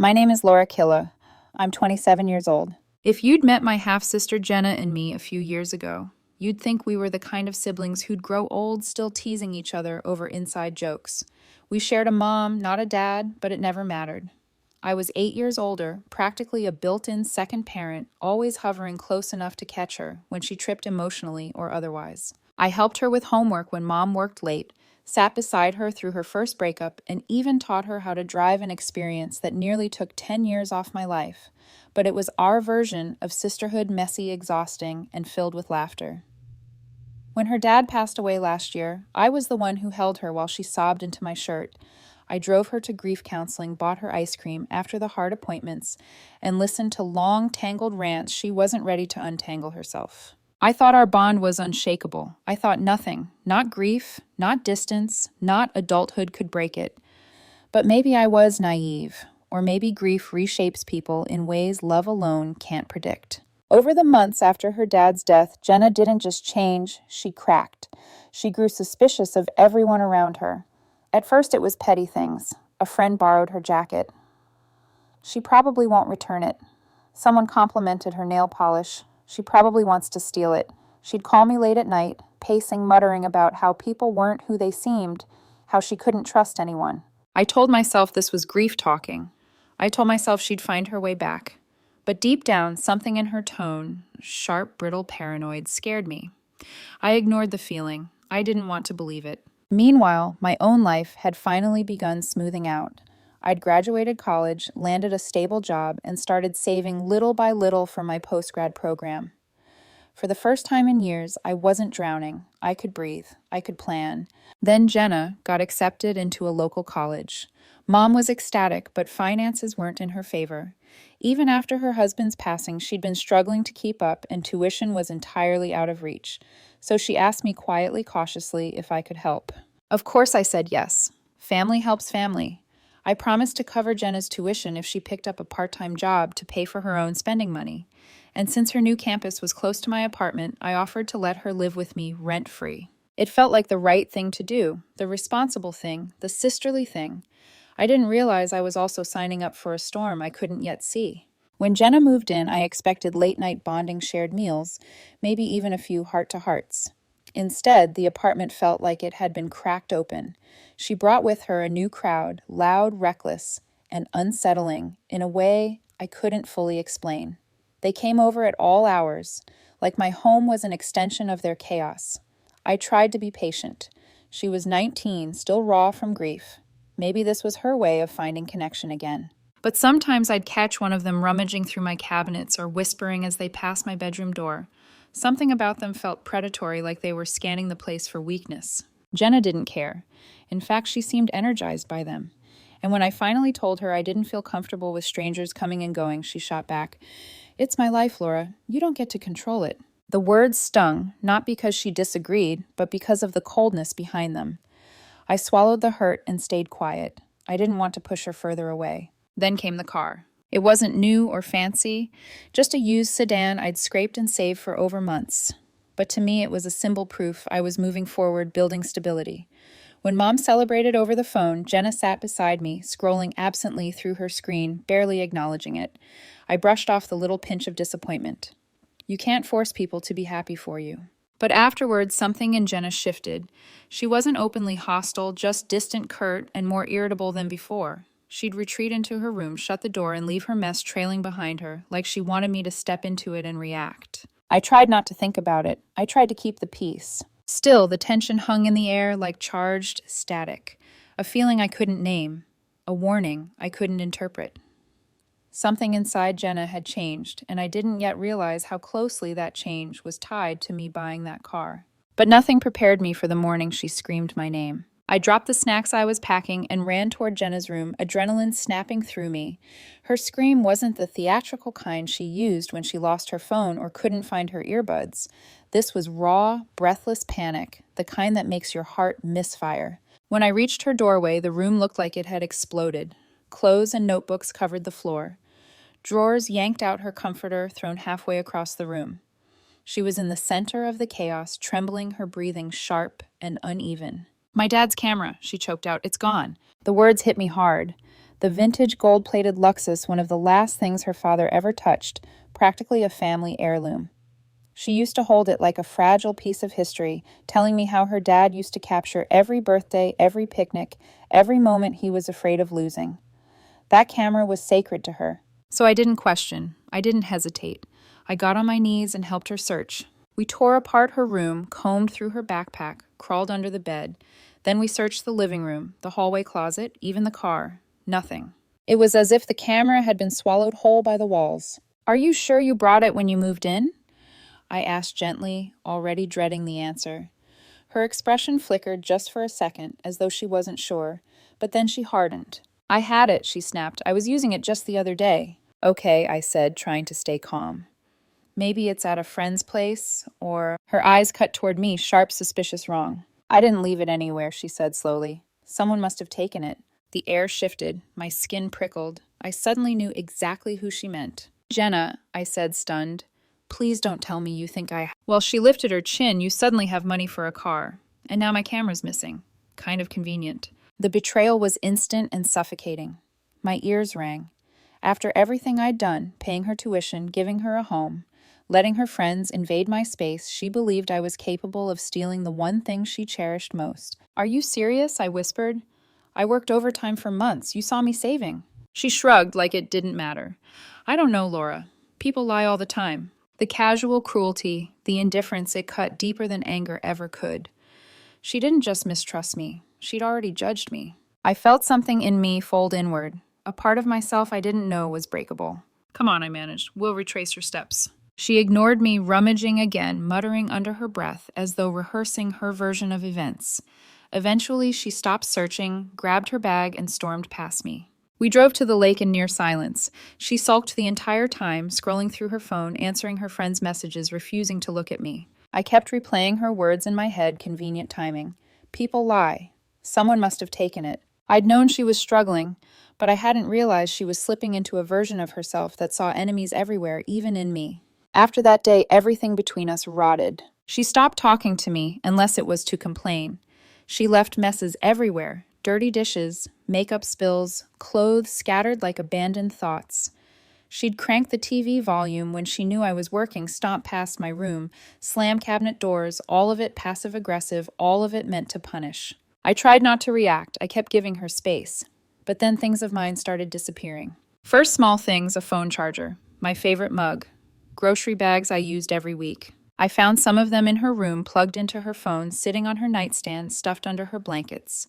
My name is Laura Killa. I'm 27 years old. If you'd met my half-sister Jenna and me a few years ago, you'd think we were the kind of siblings who'd grow old still teasing each other over inside jokes. We shared a mom, not a dad, but it never mattered. I was 8 years older, practically a built-in second parent, always hovering close enough to catch her when she tripped emotionally or otherwise. I helped her with homework when mom worked late, sat beside her through her first breakup, and even taught her how to drive an experience that nearly took 10 years off my life. But it was our version of sisterhood, messy, exhausting, and filled with laughter. When her dad passed away last year, I was the one who held her while she sobbed into my shirt. I drove her to grief counseling, bought her ice cream after the hard appointments, and listened to long, tangled rants she wasn't ready to untangle herself. I thought our bond was unshakable. I thought nothing, not grief, not distance, not adulthood could break it. But maybe I was naive, or maybe grief reshapes people in ways love alone can't predict. Over the months after her dad's death, Jenna didn't just change, she cracked. She grew suspicious of everyone around her. At first it was petty things. A friend borrowed her jacket. She probably won't return it. Someone complimented her nail polish. She probably wants to steal it. She'd call me late at night, pacing, muttering about how people weren't who they seemed, how she couldn't trust anyone. I told myself this was grief talking. I told myself she'd find her way back. But deep down, something in her tone, sharp, brittle, paranoid, scared me. I ignored the feeling. I didn't want to believe it. Meanwhile, my own life had finally begun smoothing out. I'd graduated college, landed a stable job, and started saving little by little for my postgrad program. For the first time in years, I wasn't drowning. I could breathe. I could plan. Then Jenna got accepted into a local college. Mom was ecstatic, but finances weren't in her favor. Even after her husband's passing, she'd been struggling to keep up, and tuition was entirely out of reach. So she asked me quietly, cautiously, if I could help. Of course I said yes. Family helps family. I promised to cover Jenna's tuition if she picked up a part-time job to pay for her own spending money. And since her new campus was close to my apartment, I offered to let her live with me rent-free. It felt like the right thing to do, the responsible thing, the sisterly thing. I didn't realize I was also signing up for a storm I couldn't yet see. When Jenna moved in, I expected late-night bonding shared meals, maybe even a few heart-to-hearts. Instead, the apartment felt like it had been cracked open. She brought with her a new crowd, loud, reckless, and unsettling in a way I couldn't fully explain. They came over at all hours, like my home was an extension of their chaos. I tried to be patient. She was 19, still raw from grief. Maybe this was her way of finding connection again. But sometimes I'd catch one of them rummaging through my cabinets or whispering as they passed my bedroom door. Something about them felt predatory, like they were scanning the place for weakness. Jenna didn't care. In fact, she seemed energized by them. And when I finally told her I didn't feel comfortable with strangers coming and going, she shot back, "It's my life, Laura. You don't get to control it." The words stung, not because she disagreed, but because of the coldness behind them. I swallowed the hurt and stayed quiet. I didn't want to push her further away. Then came the car. It wasn't new or fancy, just a used sedan I'd scraped and saved for over months. But to me, it was a symbol proof I was moving forward, building stability. When Mom celebrated over the phone, Jenna sat beside me, scrolling absently through her screen, barely acknowledging it. I brushed off the little pinch of disappointment. You can't force people to be happy for you. But afterwards, something in Jenna shifted. She wasn't openly hostile, just distant, curt, and more irritable than before. She'd retreat into her room, shut the door, and leave her mess trailing behind her, like she wanted me to step into it and react. I tried not to think about it. I tried to keep the peace. Still, the tension hung in the air like charged static, a feeling I couldn't name, a warning I couldn't interpret. Something inside Jenna had changed, and I didn't yet realize how closely that change was tied to me buying that car. But nothing prepared me for the morning she screamed my name. I dropped the snacks I was packing and ran toward Jenna's room, adrenaline snapping through me. Her scream wasn't the theatrical kind she used when she lost her phone or couldn't find her earbuds. This was raw, breathless panic, the kind that makes your heart misfire. When I reached her doorway, the room looked like it had exploded. Clothes and notebooks covered the floor. Drawers yanked out her comforter, thrown halfway across the room. She was in the center of the chaos, trembling, her breathing sharp and uneven. "My dad's camera," she choked out. "It's gone." The words hit me hard. The vintage gold-plated Luxus, one of the last things her father ever touched, practically a family heirloom. She used to hold it like a fragile piece of history, telling me how her dad used to capture every birthday, every picnic, every moment he was afraid of losing. That camera was sacred to her. So I didn't question. I didn't hesitate. I got on my knees and helped her search. We tore apart her room, combed through her backpack, crawled under the bed. Then we searched the living room, the hallway closet, even the car. Nothing. It was as if the camera had been swallowed whole by the walls. "Are you sure you brought it when you moved in?" I asked gently, already dreading the answer. Her expression flickered just for a second, as though she wasn't sure, but then she hardened. "I had it," she snapped. "I was using it just the other day." "Okay," I said, trying to stay calm. "Maybe it's at a friend's place, or—" Her eyes cut toward me, sharp, suspicious, wrong. "I didn't leave it anywhere," she said slowly. "Someone must have taken it." The air shifted. My skin prickled. I suddenly knew exactly who she meant. "Jenna," I said, stunned. "Please don't tell me you think I—" Well, she lifted her chin. "You suddenly have money for a car. And now my camera's missing. Kind of convenient." The betrayal was instant and suffocating. My ears rang. After everything I'd done, paying her tuition, giving her a home, letting her friends invade my space, she believed I was capable of stealing the one thing she cherished most. "Are you serious?" I whispered. "I worked overtime for months. You saw me saving." She shrugged like it didn't matter. "I don't know, Laura. People lie all the time." The casual cruelty, the indifference, it cut deeper than anger ever could. She didn't just mistrust me. She'd already judged me. I felt something in me fold inward. A part of myself I didn't know was breakable. "Come on," I managed. "We'll retrace your steps." She ignored me, rummaging again, muttering under her breath, as though rehearsing her version of events. Eventually, she stopped searching, grabbed her bag, and stormed past me. We drove to the lake in near silence. She sulked the entire time, scrolling through her phone, answering her friends' messages, refusing to look at me. I kept replaying her words in my head, convenient timing. People lie. Someone must have taken it. I'd known she was struggling, but I hadn't realized she was slipping into a version of herself that saw enemies everywhere, even in me. After that day, everything between us rotted. She stopped talking to me, unless it was to complain. She left messes everywhere. Dirty dishes, makeup spills, clothes scattered like abandoned thoughts. She'd crank the TV volume when she knew I was working, stomp past my room, slam cabinet doors, all of it passive-aggressive, all of it meant to punish. I tried not to react. I kept giving her space. But then things of mine started disappearing. First small things, a phone charger, my favorite mug, grocery bags I used every week. I found some of them in her room, plugged into her phone, sitting on her nightstand, stuffed under her blankets.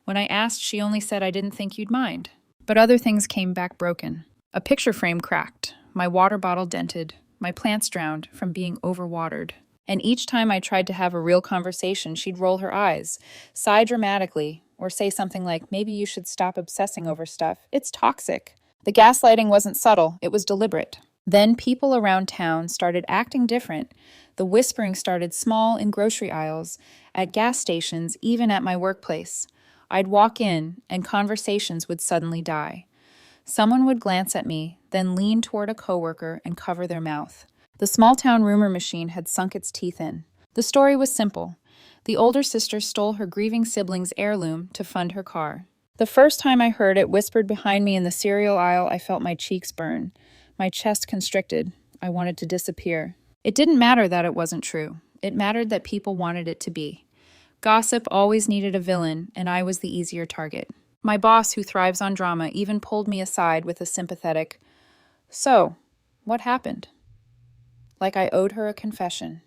When I asked, she only said, "I didn't think you'd mind." But other things came back broken. A picture frame cracked, my water bottle dented, my plants drowned from being overwatered. And each time I tried to have a real conversation, she'd roll her eyes, sigh dramatically, or say something like, "Maybe you should stop obsessing over stuff. It's toxic." The gaslighting wasn't subtle, it was deliberate. Then people around town started acting different. The whispering started small in grocery aisles, at gas stations, even at my workplace. I'd walk in, and conversations would suddenly die. Someone would glance at me, then lean toward a coworker and cover their mouth. The small-town rumor machine had sunk its teeth in. The story was simple. The older sister stole her grieving sibling's heirloom to fund her car. The first time I heard it whispered behind me in the cereal aisle, I felt my cheeks burn. My chest constricted. I wanted to disappear. It didn't matter that it wasn't true. It mattered that people wanted it to be. Gossip always needed a villain, and I was the easier target. My boss, who thrives on drama, even pulled me aside with a sympathetic, "So, what happened?" Like I owed her a confession.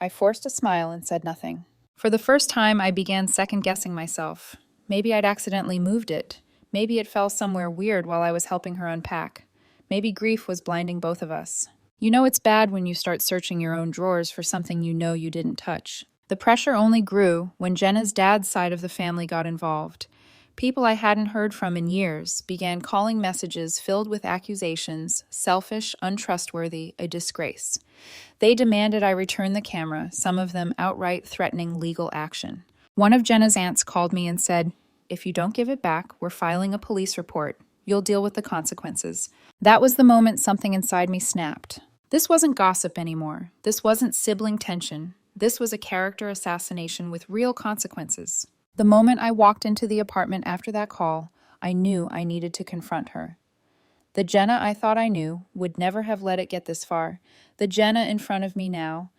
I forced a smile and said nothing. For the first time, I began second-guessing myself. Maybe I'd accidentally moved it. Maybe it fell somewhere weird while I was helping her unpack. Maybe grief was blinding both of us. You know it's bad when you start searching your own drawers for something you know you didn't touch. The pressure only grew when Jenna's dad's side of the family got involved. People I hadn't heard from in years began calling messages filled with accusations, selfish, untrustworthy, a disgrace. They demanded I return the camera, some of them outright threatening legal action. One of Jenna's aunts called me and said, "If you don't give it back, we're filing a police report. You'll deal with the consequences." That was the moment something inside me snapped. This wasn't gossip anymore. This wasn't sibling tension. This was a character assassination with real consequences. The moment I walked into the apartment after that call, I knew I needed to confront her. The Jenna I thought I knew would never have let it get this far. The Jenna in front of me now,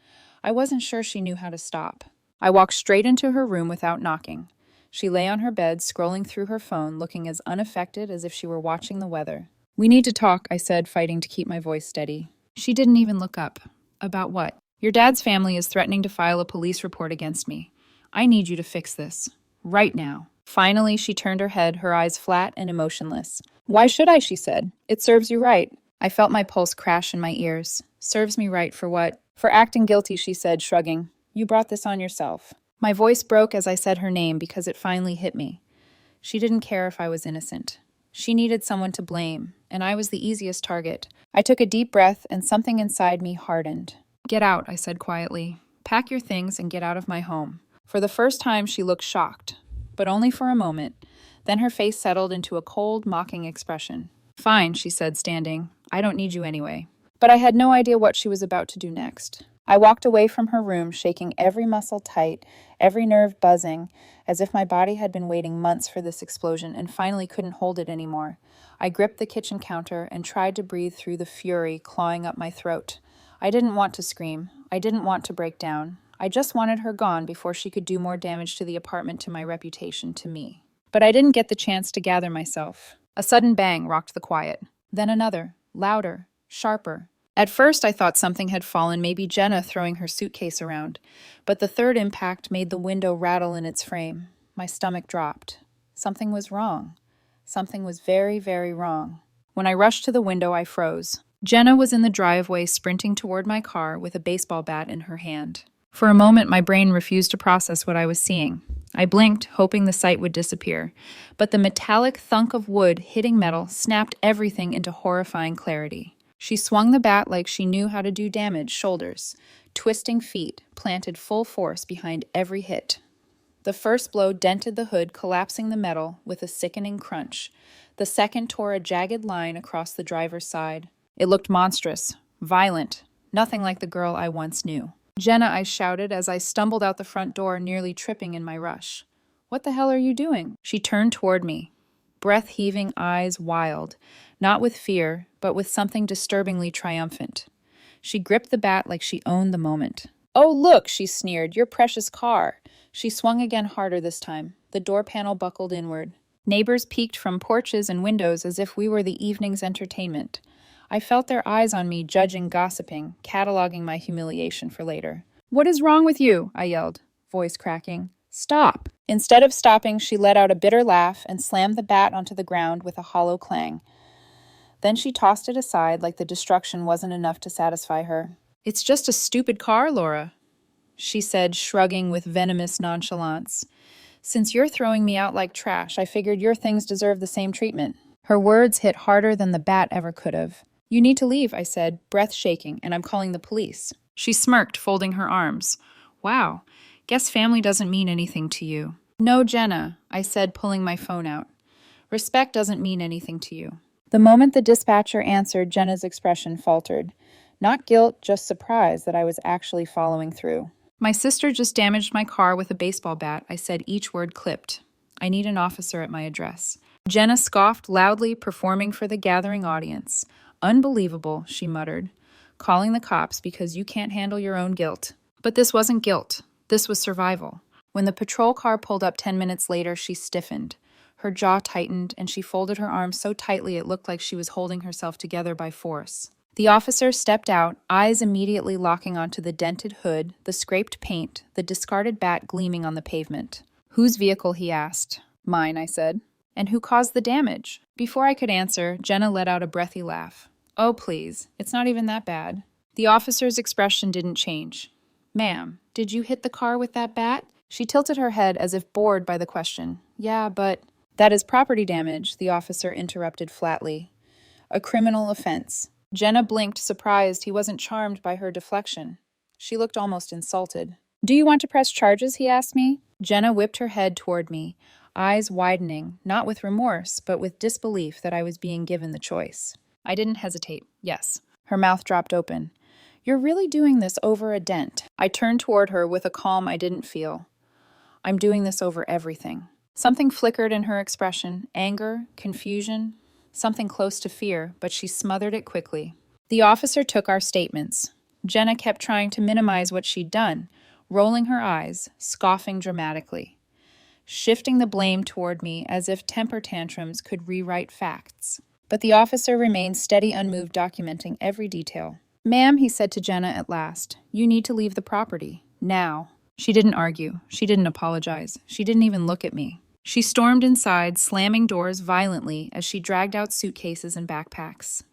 I wasn't sure she knew how to stop. I walked straight into her room without knocking. She lay on her bed, scrolling through her phone, looking as unaffected as if she were watching the weather. "We need to talk," I said, fighting to keep my voice steady. She didn't even look up. "About what?" "Your dad's family is threatening to file a police report against me. I need you to fix this. Right now." Finally, she turned her head, her eyes flat and emotionless. "Why should I?" she said. "It serves you right." I felt my pulse crash in my ears. "Serves me right for what?" "For acting guilty," she said, shrugging. "You brought this on yourself." My voice broke as I said her name because it finally hit me. She didn't care if I was innocent. She needed someone to blame, and I was the easiest target. I took a deep breath, and something inside me hardened. "Get out," I said quietly. "Pack your things and get out of my home." For the first time, she looked shocked, but only for a moment. Then her face settled into a cold, mocking expression. "Fine," she said, standing. "I don't need you anyway." But I had no idea what she was about to do next. I walked away from her room, shaking every muscle tight, every nerve buzzing, as if my body had been waiting months for this explosion and finally couldn't hold it anymore. I gripped the kitchen counter and tried to breathe through the fury clawing up my throat. I didn't want to scream. I didn't want to break down. I just wanted her gone before she could do more damage to the apartment, to my reputation, to me. But I didn't get the chance to gather myself. A sudden bang rocked the quiet. Then another, louder, sharper. At first I thought something had fallen, maybe Jenna throwing her suitcase around. But the third impact made the window rattle in its frame. My stomach dropped. Something was wrong. Something was very, very wrong. When I rushed to the window, I froze. Jenna was in the driveway, sprinting toward my car with a baseball bat in her hand. For a moment, my brain refused to process what I was seeing. I blinked, hoping the sight would disappear. But the metallic thunk of wood hitting metal snapped everything into horrifying clarity. She swung the bat like she knew how to do damage, shoulders, twisting feet, planted full force behind every hit. The first blow dented the hood, collapsing the metal with a sickening crunch. The second tore a jagged line across the driver's side. It looked monstrous, violent, nothing like the girl I once knew. "Jenna," I shouted as I stumbled out the front door, nearly tripping in my rush. "What the hell are you doing?" She turned toward me, breath-heaving, eyes wild, not with fear, but with something disturbingly triumphant. She gripped the bat like she owned the moment. "Oh, look," she sneered, "your precious car." She swung again, harder this time. The door panel buckled inward. Neighbors peeked from porches and windows as if we were the evening's entertainment. I felt their eyes on me, judging, gossiping, cataloging my humiliation for later. "What is wrong with you?" I yelled, voice cracking. "Stop!" Instead of stopping, she let out a bitter laugh and slammed the bat onto the ground with a hollow clang. Then she tossed it aside like the destruction wasn't enough to satisfy her. "It's just a stupid car, Laura," she said, shrugging with venomous nonchalance. "Since you're throwing me out like trash, I figured your things deserve the same treatment." Her words hit harder than the bat ever could have. "You need to leave," I said, breath shaking, "and I'm calling the police." She smirked, folding her arms. "Wow, guess family doesn't mean anything to you." "No, Jenna," I said, pulling my phone out. "Respect doesn't mean anything to you." The moment the dispatcher answered, Jenna's expression faltered. Not guilt, just surprise that I was actually following through. "My sister just damaged my car with a baseball bat," I said, each word clipped. "I need an officer at my address." Jenna scoffed loudly, performing for the gathering audience. "Unbelievable," she muttered. "Calling the cops because you can't handle your own guilt." But this wasn't guilt. This was survival. When the patrol car pulled up 10 minutes later, she stiffened. Her jaw tightened, and she folded her arms so tightly it looked like she was holding herself together by force. The officer stepped out, eyes immediately locking onto the dented hood, the scraped paint, the discarded bat gleaming on the pavement. "Whose vehicle?" he asked. "Mine," I said. "And who caused the damage?" Before I could answer, Jenna let out a breathy laugh. "Oh, please, it's not even that bad." The officer's expression didn't change. "Ma'am, did you hit the car with that bat?" She tilted her head as if bored by the question. "Yeah, but—" "That is property damage," the officer interrupted flatly. "A criminal offense." Jenna blinked, surprised he wasn't charmed by her deflection. She looked almost insulted. "Do you want to press charges?" he asked me. Jenna whipped her head toward me, eyes widening, not with remorse, but with disbelief that I was being given the choice. I didn't hesitate. "Yes." Her mouth dropped open. "You're really doing this over a dent." I turned toward her with a calm I didn't feel. "I'm doing this over everything." Something flickered in her expression, anger, confusion, something close to fear, but she smothered it quickly. The officer took our statements. Jenna kept trying to minimize what she'd done, rolling her eyes, scoffing dramatically, shifting the blame toward me as if temper tantrums could rewrite facts. But the officer remained steady, unmoved, documenting every detail. "Ma'am," he said to Jenna at last, "you need to leave the property. Now." She didn't argue. She didn't apologize. She didn't even look at me. She stormed inside, slamming doors violently as she dragged out suitcases and backpacks.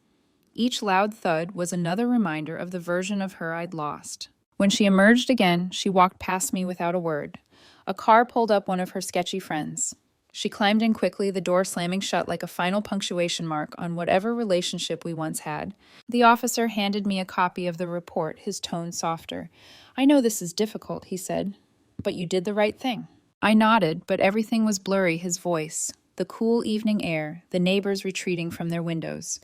Each loud thud was another reminder of the version of her I'd lost. When she emerged again, she walked past me without a word. A car pulled up one of her sketchy friends. She climbed in quickly, the door slamming shut like a final punctuation mark on whatever relationship we once had. The officer handed me a copy of the report, his tone softer. "I know this is difficult," he said, "but you did the right thing." I nodded, but everything was blurry, his voice, the cool evening air, the neighbors retreating from their windows.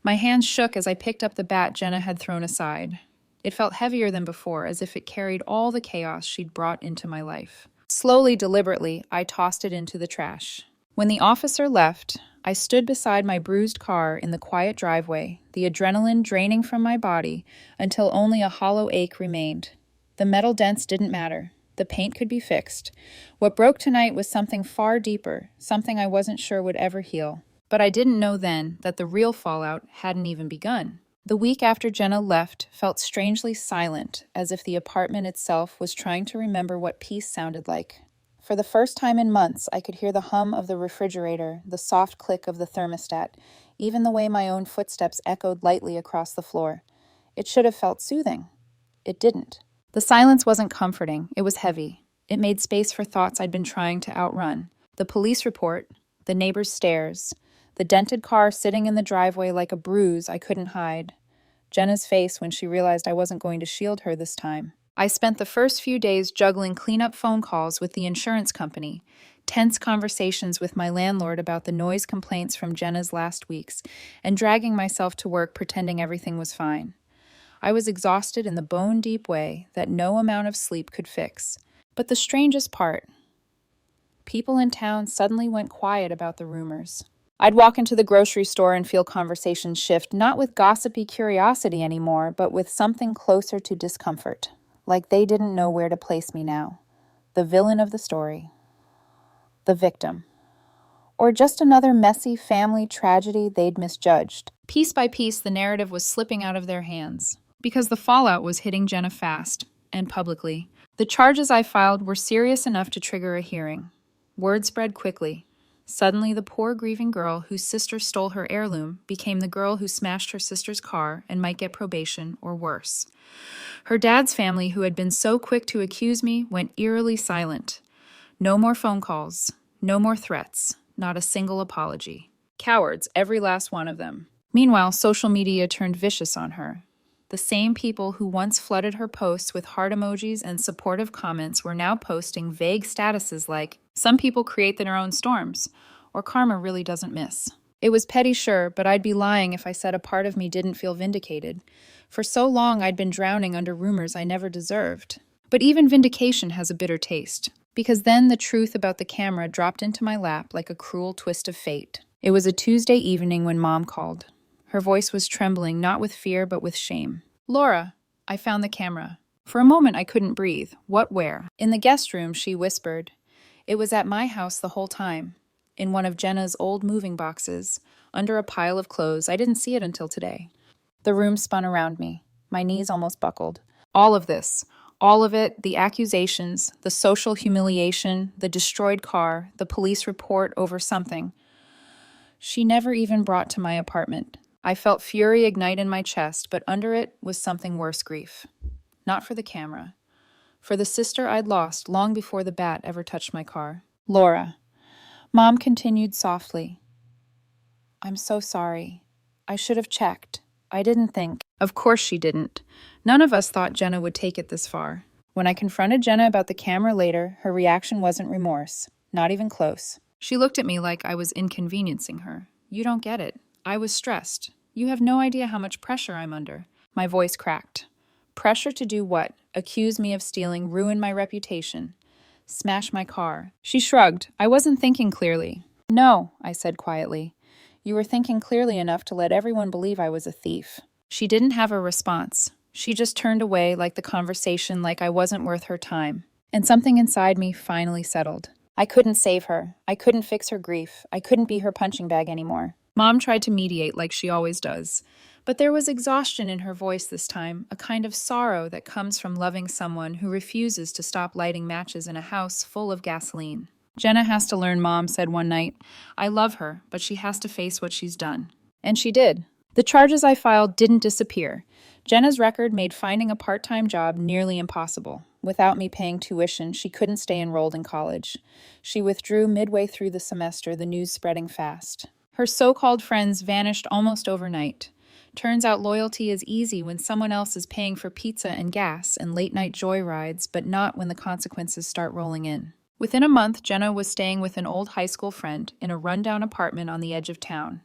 My hands shook as I picked up the bat Jenna had thrown aside. It felt heavier than before, as if it carried all the chaos she'd brought into my life. Slowly, deliberately, I tossed it into the trash. When the officer left, I stood beside my bruised car in the quiet driveway, the adrenaline draining from my body until only a hollow ache remained. The metal dents didn't matter. The paint could be fixed. What broke tonight was something far deeper, something I wasn't sure would ever heal. But I didn't know then that the real fallout hadn't even begun. The week after Jenna left felt strangely silent, as if the apartment itself was trying to remember what peace sounded like. For the first time in months, I could hear the hum of the refrigerator, the soft click of the thermostat, even the way my own footsteps echoed lightly across the floor. It should have felt soothing. It didn't. The silence wasn't comforting. It was heavy. It made space for thoughts I'd been trying to outrun. The police report, the neighbor's stares, the dented car sitting in the driveway like a bruise I couldn't hide. Jenna's face when she realized I wasn't going to shield her this time. I spent the first few days juggling cleanup phone calls with the insurance company, tense conversations with my landlord about the noise complaints from Jenna's last weeks, and dragging myself to work pretending everything was fine. I was exhausted in the bone-deep way that no amount of sleep could fix. But the strangest part, people in town suddenly went quiet about the rumors. I'd walk into the grocery store and feel conversations shift, not with gossipy curiosity anymore, but with something closer to discomfort, like they didn't know where to place me now. The villain of the story. The victim. Or just another messy family tragedy they'd misjudged. Piece by piece, the narrative was slipping out of their hands, because the fallout was hitting Jenna fast, and publicly. The charges I filed were serious enough to trigger a hearing. Word spread quickly. Suddenly, the poor grieving girl whose sister stole her heirloom became the girl who smashed her sister's car and might get probation or worse. Her dad's family, who had been so quick to accuse me, went eerily silent. No more phone calls, no more threats, not a single apology. Cowards, every last one of them. Meanwhile, social media turned vicious on her. The same people who once flooded her posts with heart emojis and supportive comments were now posting vague statuses like, "Some people create their own storms," or "Karma really doesn't miss." It was petty, sure, but I'd be lying if I said a part of me didn't feel vindicated. For so long, I'd been drowning under rumors I never deserved. But even vindication has a bitter taste, because then the truth about the camera dropped into my lap like a cruel twist of fate. It was a Tuesday evening when Mom called. Her voice was trembling, not with fear, but with shame. "Laura, I found the camera." For a moment, I couldn't breathe. What, where? In the guest room, she whispered. It was at my house the whole time. In one of Jenna's old moving boxes, under a pile of clothes. I didn't see it until today. The room spun around me. My knees almost buckled. All of this, all of it, the accusations, the social humiliation, the destroyed car, the police report over something she never even brought to my apartment. I felt fury ignite in my chest, but under it was something worse, grief. Not for the camera. For the sister I'd lost long before the bat ever touched my car. "Laura." Mom continued softly. "I'm so sorry. I should have checked. I didn't think." Of course she didn't. None of us thought Jenna would take it this far. When I confronted Jenna about the camera later, her reaction wasn't remorse. Not even close. She looked at me like I was inconveniencing her. "You don't get it. I was stressed. You have no idea how much pressure I'm under." My voice cracked. Pressure to do what? Accuse me of stealing, ruin my reputation. Smash my car. She shrugged. I wasn't thinking clearly. No, I said quietly. You were thinking clearly enough to let everyone believe I was a thief. She didn't have a response. She just turned away like the conversation, like I wasn't worth her time. And something inside me finally settled. I couldn't save her. I couldn't fix her grief. I couldn't be her punching bag anymore. Mom tried to mediate like she always does. But there was exhaustion in her voice this time, a kind of sorrow that comes from loving someone who refuses to stop lighting matches in a house full of gasoline. Jenna has to learn, Mom said one night. I love her, but she has to face what she's done. And she did. The charges I filed didn't disappear. Jenna's record made finding a part-time job nearly impossible. Without me paying tuition, she couldn't stay enrolled in college. She withdrew midway through the semester, the news spreading fast. Her so-called friends vanished almost overnight. Turns out loyalty is easy when someone else is paying for pizza and gas and late-night joyrides, but not when the consequences start rolling in. Within a month, Jenna was staying with an old high school friend in a rundown apartment on the edge of town.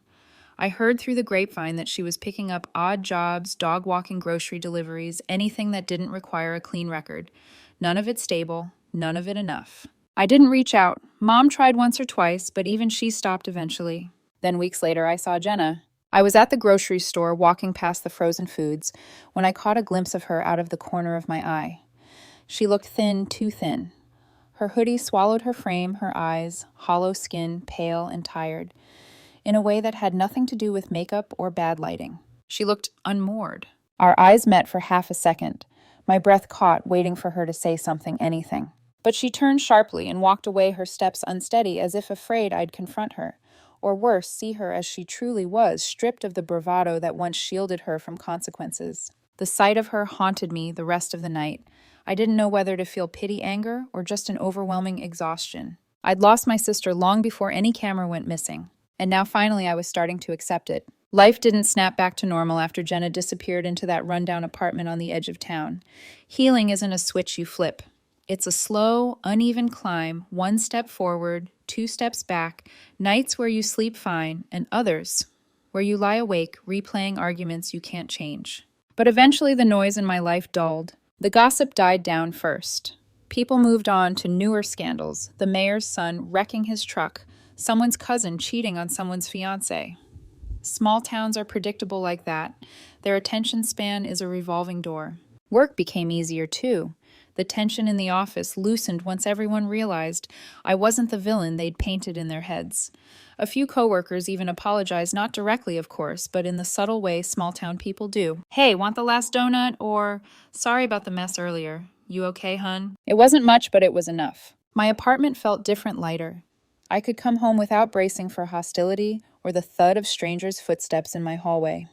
I heard through the grapevine that she was picking up odd jobs, dog-walking grocery deliveries, anything that didn't require a clean record. None of it stable, none of it enough. I didn't reach out. Mom tried once or twice, but even she stopped eventually. Then weeks later, I saw Jenna. I was at the grocery store walking past the frozen foods when I caught a glimpse of her out of the corner of my eye. She looked thin, too thin. Her hoodie swallowed her frame, her eyes, hollow skin, pale and tired, in a way that had nothing to do with makeup or bad lighting. She looked unmoored. Our eyes met for half a second. My breath caught, waiting for her to say something, anything. But she turned sharply and walked away, her steps unsteady, as if afraid I'd confront her. Or worse, see her as she truly was, stripped of the bravado that once shielded her from consequences. The sight of her haunted me the rest of the night. I didn't know whether to feel pity, anger, or just an overwhelming exhaustion. I'd lost my sister long before any camera went missing, and now finally I was starting to accept it. Life didn't snap back to normal after Jenna disappeared into that rundown apartment on the edge of town. Healing isn't a switch you flip. It's a slow, uneven climb, one step forward, two steps back, nights where you sleep fine, and others where you lie awake replaying arguments you can't change. But eventually the noise in my life dulled. The gossip died down first. People moved on to newer scandals, the mayor's son wrecking his truck, someone's cousin cheating on someone's fiancé. Small towns are predictable like that. Their attention span is a revolving door. Work became easier too. The tension in the office loosened once everyone realized I wasn't the villain they'd painted in their heads. A few coworkers even apologized, not directly, of course, but in the subtle way small-town people do. Hey, want the last donut? Or, sorry about the mess earlier. You okay, hun? It wasn't much, but it was enough. My apartment felt different, lighter. I could come home without bracing for hostility or the thud of strangers' footsteps in my hallway.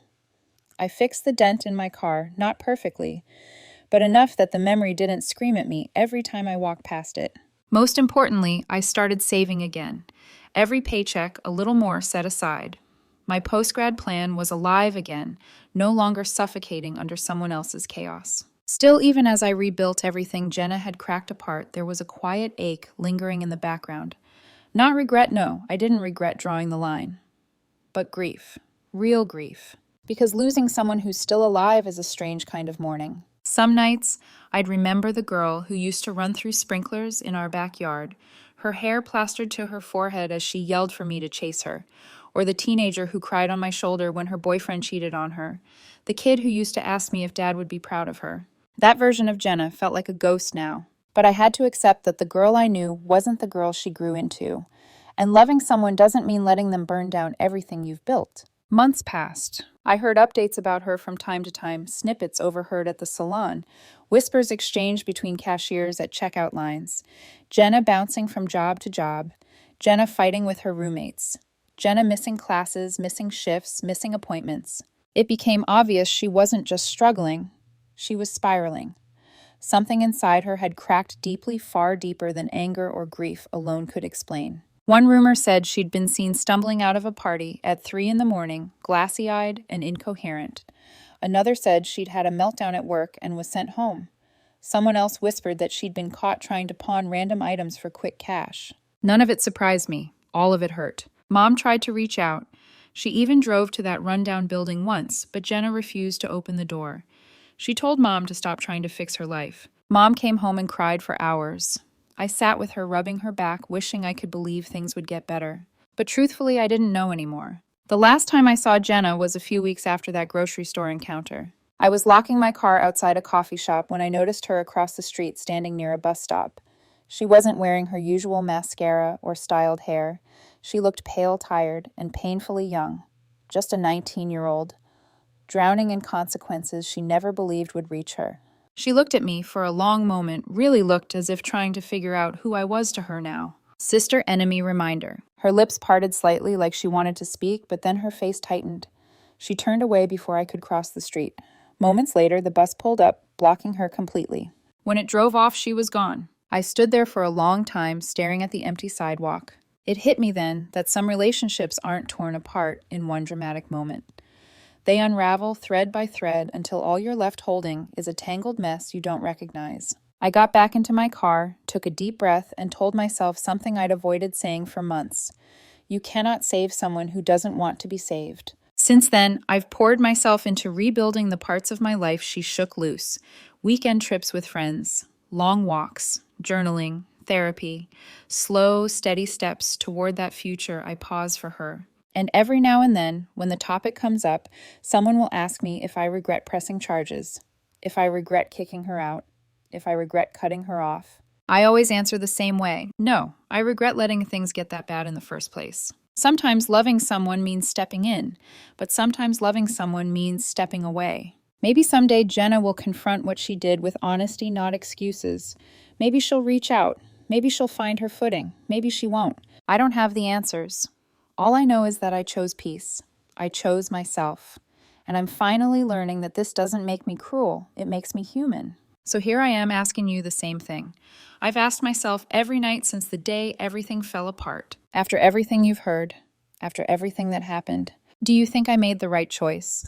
I fixed the dent in my car, not perfectly, but enough that the memory didn't scream at me every time I walked past it. Most importantly, I started saving again. Every paycheck, a little more set aside. My post-grad plan was alive again, no longer suffocating under someone else's chaos. Still, even as I rebuilt everything Jenna had cracked apart, there was a quiet ache lingering in the background. Not regret, no, I didn't regret drawing the line. But grief. Real grief. Because losing someone who's still alive is a strange kind of mourning. Some nights, I'd remember the girl who used to run through sprinklers in our backyard, her hair plastered to her forehead as she yelled for me to chase her, or the teenager who cried on my shoulder when her boyfriend cheated on her, the kid who used to ask me if Dad would be proud of her. That version of Jenna felt like a ghost now, but I had to accept that the girl I knew wasn't the girl she grew into, and loving someone doesn't mean letting them burn down everything you've built. Months passed. I heard updates about her from time to time, snippets overheard at the salon, whispers exchanged between cashiers at checkout lines, Jenna bouncing from job to job, Jenna fighting with her roommates, Jenna missing classes, missing shifts, missing appointments. It became obvious she wasn't just struggling, she was spiraling. Something inside her had cracked deeply, far deeper than anger or grief alone could explain. One rumor said she'd been seen stumbling out of a party at 3 a.m, glassy-eyed and incoherent. Another said she'd had a meltdown at work and was sent home. Someone else whispered that she'd been caught trying to pawn random items for quick cash. None of it surprised me. All of it hurt. Mom tried to reach out. She even drove to that rundown building once, but Jenna refused to open the door. She told Mom to stop trying to fix her life. Mom came home and cried for hours. I sat with her, rubbing her back, wishing I could believe things would get better. But truthfully, I didn't know anymore. The last time I saw Jenna was a few weeks after that grocery store encounter. I was locking my car outside a coffee shop when I noticed her across the street standing near a bus stop. She wasn't wearing her usual mascara or styled hair. She looked pale, tired, and painfully young. Just a 19-year-old, drowning in consequences she never believed would reach her. She looked at me for a long moment, really looked as if trying to figure out who I was to her now. Sister enemy reminder. Her lips parted slightly like she wanted to speak, but then her face tightened. She turned away before I could cross the street. Moments later, the bus pulled up, blocking her completely. When it drove off, she was gone. I stood there for a long time, staring at the empty sidewalk. It hit me then that some relationships aren't torn apart in one dramatic moment. They unravel thread by thread until all you're left holding is a tangled mess you don't recognize. I got back into my car, took a deep breath, and told myself something I'd avoided saying for months. You cannot save someone who doesn't want to be saved. Since then, I've poured myself into rebuilding the parts of my life she shook loose. Weekend trips with friends, long walks, journaling, therapy, slow, steady steps toward that future I pause for her. And every now and then, when the topic comes up, someone will ask me if I regret pressing charges, if I regret kicking her out, if I regret cutting her off. I always answer the same way. No, I regret letting things get that bad in the first place. Sometimes loving someone means stepping in, but sometimes loving someone means stepping away. Maybe someday Jenna will confront what she did with honesty, not excuses. Maybe she'll reach out. Maybe she'll find her footing. Maybe she won't. I don't have the answers. All I know is that I chose peace. I chose myself. And I'm finally learning that this doesn't make me cruel. It makes me human. So here I am asking you the same thing. I've asked myself every night since the day everything fell apart. After everything you've heard, after everything that happened, do you think I made the right choice?